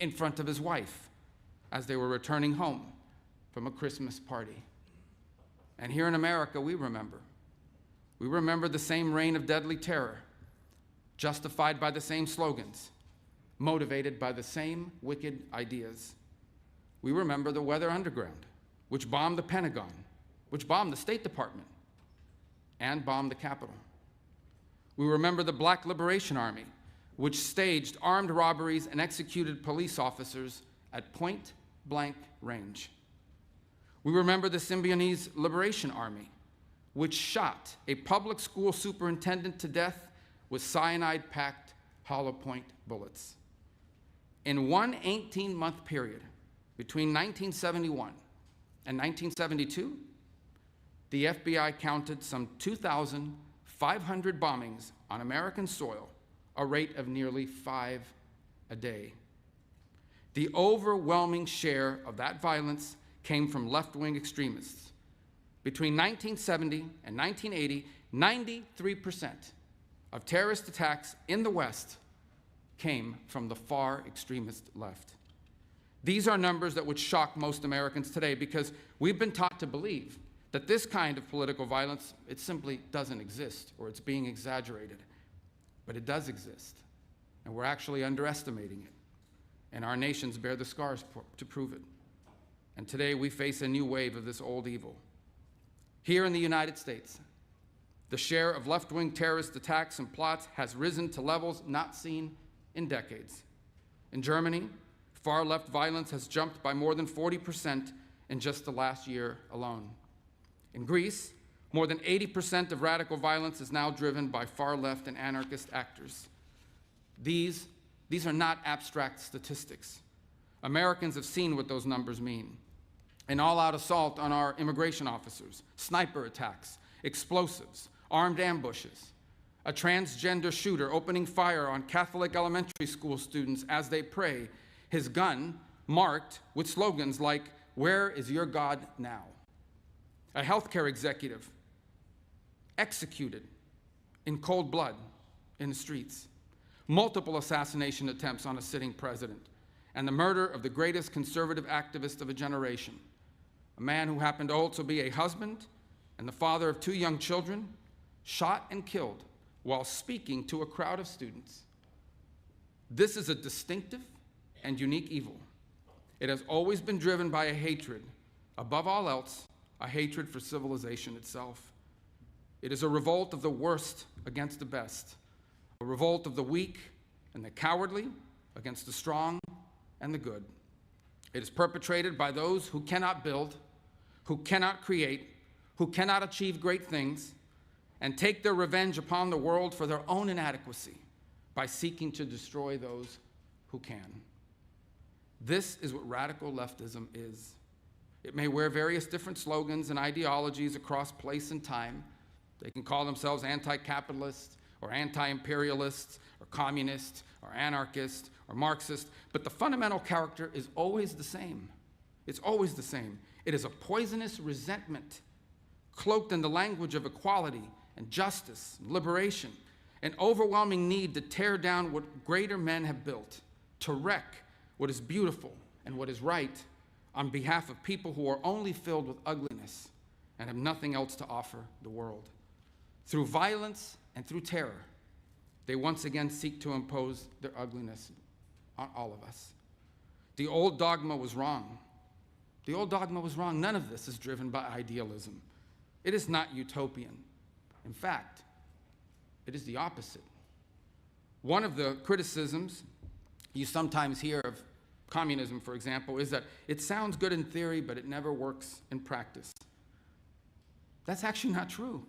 in front of his wife as they were returning home from a Christmas party. And here in America, we remember. We remember the same reign of deadly terror, justified by the same slogans, motivated by the same wicked ideas. We remember the Weather Underground, which bombed the Pentagon, which bombed the State Department, and bombed the Capitol. We remember the Black Liberation Army, which staged armed robberies and executed police officers at point-blank range. We remember the Symbionese Liberation Army, which shot a public school superintendent to death with cyanide-packed hollow point bullets. In one 18-month period, between 1971 and 1972, the FBI counted some 2,500 bombings on American soil, a rate of nearly 5 a day. The overwhelming share of that violence came from left-wing extremists. Between 1970 and 1980, 93% of terrorist attacks in the West came from the far extremist left. These are numbers that would shock most Americans today because we've been taught to believe that this kind of political violence, it simply doesn't exist or it's being exaggerated. But it does exist, and we're actually underestimating it. And our nations bear the scars to prove it. And today we face a new wave of this old evil. Here in the United States, the share of left-wing terrorist attacks and plots has risen to levels not seen in decades. In Germany, far-left violence has jumped by more than 40% in just the last year alone. In Greece, more than 80% of radical violence is now driven by far-left and anarchist actors. These are not abstract statistics. Americans have seen what those numbers mean. An all-out assault on our immigration officers, sniper attacks, explosives, armed ambushes, a transgender shooter opening fire on Catholic elementary school students as they pray, his gun marked with slogans like, "Where is your God now?" A healthcare executive executed in cold blood in the streets, multiple assassination attempts on a sitting president, and the murder of the greatest conservative activist of a generation, a man who happened to also be a husband and the father of 2 young children, shot and killed while speaking to a crowd of students. This is a distinctive and unique evil. It has always been driven by a hatred, above all else, a hatred for civilization itself. It is a revolt of the worst against the best, a revolt of the weak and the cowardly against the strong and the good. It is perpetrated by those who cannot build, who cannot create, who cannot achieve great things, and take their revenge upon the world for their own inadequacy by seeking to destroy those who can. This is what radical leftism is. It may wear various different slogans and ideologies across place and time. They can call themselves anti-capitalist or anti-imperialist or communist or anarchist or Marxist, but the fundamental character is always the same. It's always the same. It is a poisonous resentment cloaked in the language of equality and justice and liberation, an overwhelming need to tear down what greater men have built, to wreck what is beautiful and what is right on behalf of people who are only filled with ugliness and have nothing else to offer the world. Through violence and through terror, they once again seek to impose their ugliness on all of us. The old dogma was wrong. The old dogma was wrong. None of this is driven by idealism. It is not utopian. In fact, it is the opposite. One of the criticisms you sometimes hear of communism, for example, is that it sounds good in theory, but it never works in practice. That's actually not true.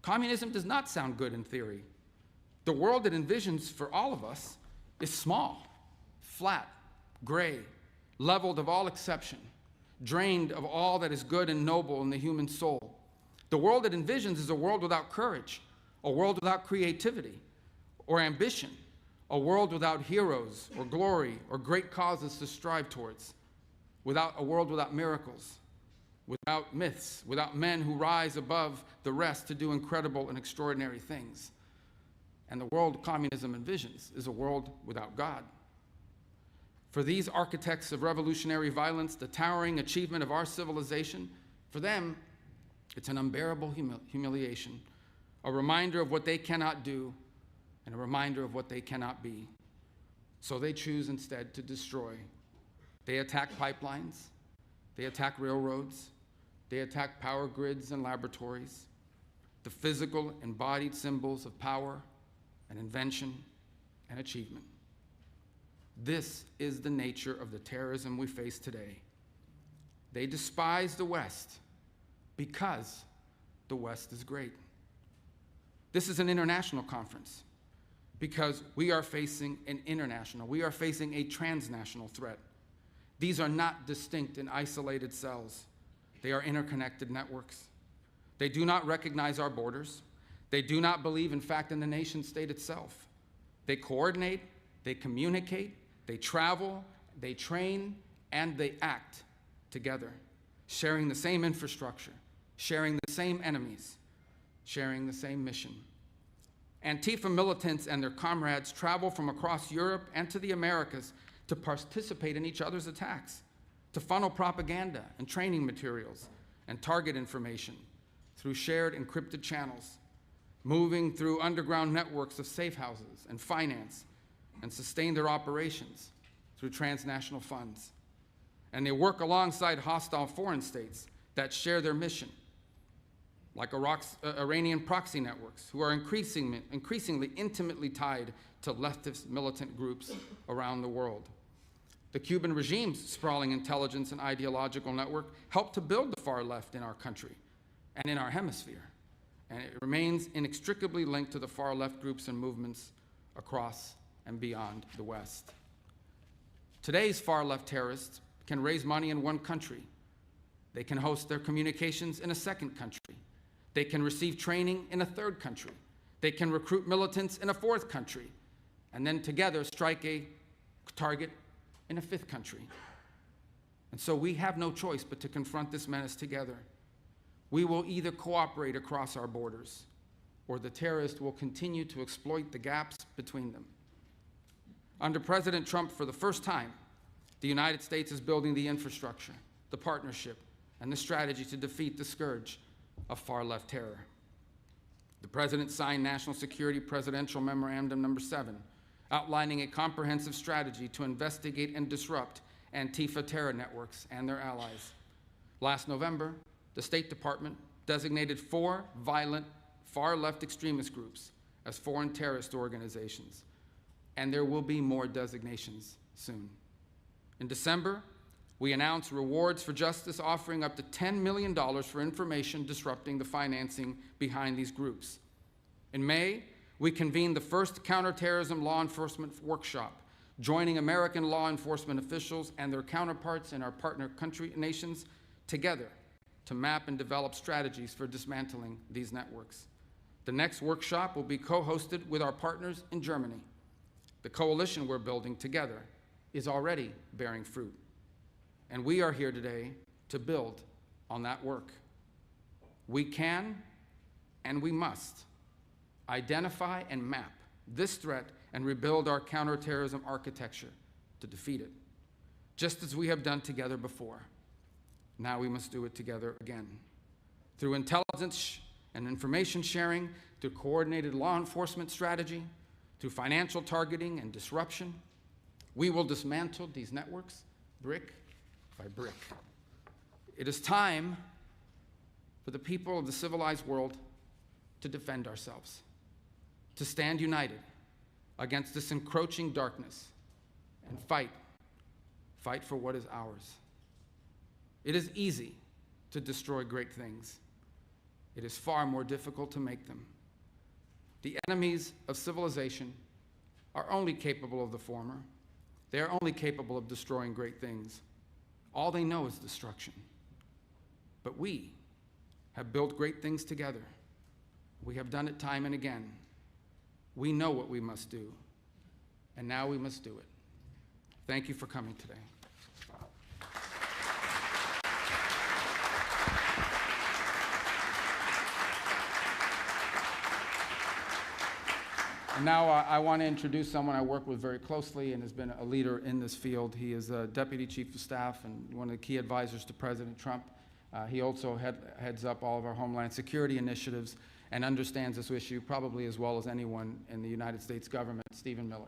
Communism does not sound good in theory. The world it envisions for all of us is small, flat, gray, leveled of all exception, drained of all that is good and noble in the human soul. The world it envisions is a world without courage, a world without creativity or ambition, a world without heroes or glory or great causes to strive towards, a world without miracles, without myths, without men who rise above the rest to do incredible and extraordinary things. And the world communism envisions is a world without God. For these architects of revolutionary violence, the towering achievement of our civilization, for them, it's an unbearable humiliation, a reminder of what they cannot do, and a reminder of what they cannot be. So they choose instead to destroy. They attack pipelines, they attack railroads, they attack power grids and laboratories, the physical embodied symbols of power and invention and achievement. This is the nature of the terrorism we face today. They despise the West because the West is great. This is an international conference because we are facing a transnational threat. These are not distinct and isolated cells. They are interconnected networks. They do not recognize our borders. They do not believe, in fact, in the nation state itself. They coordinate, they communicate, they travel, they train, and they act together, sharing the same infrastructure, sharing the same enemies, sharing the same mission. Antifa militants and their comrades travel from across Europe and to the Americas to participate in each other's attacks, to funnel propaganda and training materials and target information through shared encrypted channels, moving through underground networks of safe houses and finance, and sustain their operations through transnational funds. And they work alongside hostile foreign states that share their mission, like Iranian proxy networks, who are increasingly intimately tied to leftist militant groups around the world. The Cuban regime's sprawling intelligence and ideological network helped to build the far left in our country and in our hemisphere, and it remains inextricably linked to the far left groups and movements across and beyond the West. Today's far left terrorists can raise money in one country. They can host their communications in a second country. They can receive training in a third country. They can recruit militants in a fourth country, and then together strike a target in a fifth country. And so we have no choice but to confront this menace together. We will either cooperate across our borders, or the terrorists will continue to exploit the gaps between them. Under President Trump, for the first time, the United States is building the infrastructure, the partnership, and the strategy to defeat the scourge of far-left terror. The President signed National Security Presidential Memorandum No. 7, outlining a comprehensive strategy to investigate and disrupt Antifa terror networks and their allies. Last November, the State Department designated 4 violent far-left extremist groups as foreign terrorist organizations, and there will be more designations soon. In December, we announced Rewards for Justice, offering up to $10 million for information disrupting the financing behind these groups. In May, we convened the first counterterrorism law enforcement workshop, joining American law enforcement officials and their counterparts in our partner country nations together to map and develop strategies for dismantling these networks. The next workshop will be co-hosted with our partners in Germany. The coalition we're building together is already bearing fruit, and we are here today to build on that work. We can and we must identify and map this threat and rebuild our counterterrorism architecture to defeat it, just as we have done together before. Now we must do it together again. Through intelligence and information sharing, through coordinated law enforcement strategy, through financial targeting and disruption, we will dismantle these networks brick by brick. It is time for the people of the civilized world to defend ourselves, to stand united against this encroaching darkness and fight for what is ours. It is easy to destroy great things. It is far more difficult to make them. The enemies of civilization are only capable of the former. They are only capable of destroying great things. All they know is destruction. But we have built great things together. We have done it time and again. We know what we must do, and now we must do it. Thank you for coming today. And now I want to introduce someone I work with very closely and has been a leader in this field. He is a Deputy Chief of Staff and one of the key advisors to President Trump. He also heads up all of our Homeland Security initiatives and understands this issue probably as well as anyone in the United States government. Stephen Miller.